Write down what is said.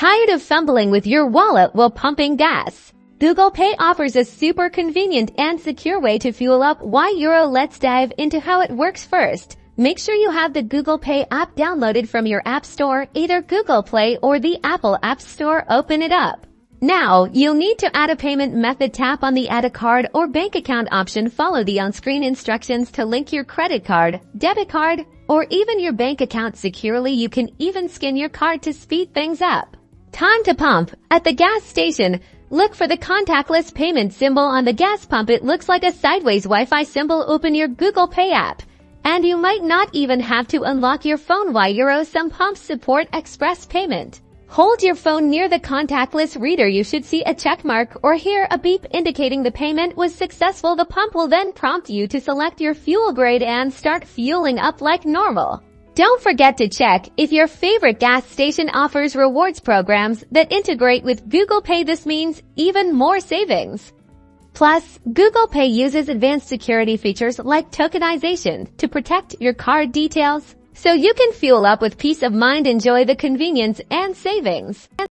Tired of fumbling with your wallet while pumping gas? Google Pay offers a super convenient and secure way to fuel up. Why Euro? Let's dive into how it works first. Make sure you have the Google Pay app downloaded from your App Store, either Google Play or the Apple App Store. Open it up. Now, you'll need to add a payment method. Tap on the Add a Card or Bank Account option. Follow the on-screen instructions to link your credit card, debit card, or even your bank account securely. You can even scan your card to speed things up. Time to pump. At the gas station, look for the contactless payment symbol on the gas pump. It looks like a sideways Wi-Fi symbol. Open your Google Pay app. And you might not even have to unlock your phone. Why Euro? Some pumps support express payment. Hold your phone near the contactless reader. You should see a check mark or hear a beep indicating the payment was successful. The pump will then prompt you to select your fuel grade and start fueling up like normal. Don't forget to check if your favorite gas station offers rewards programs that integrate with Google Pay. This means even more savings. Plus, Google Pay uses advanced security features like tokenization to protect your card details, so you can fuel up with peace of mind. Enjoy the convenience and savings.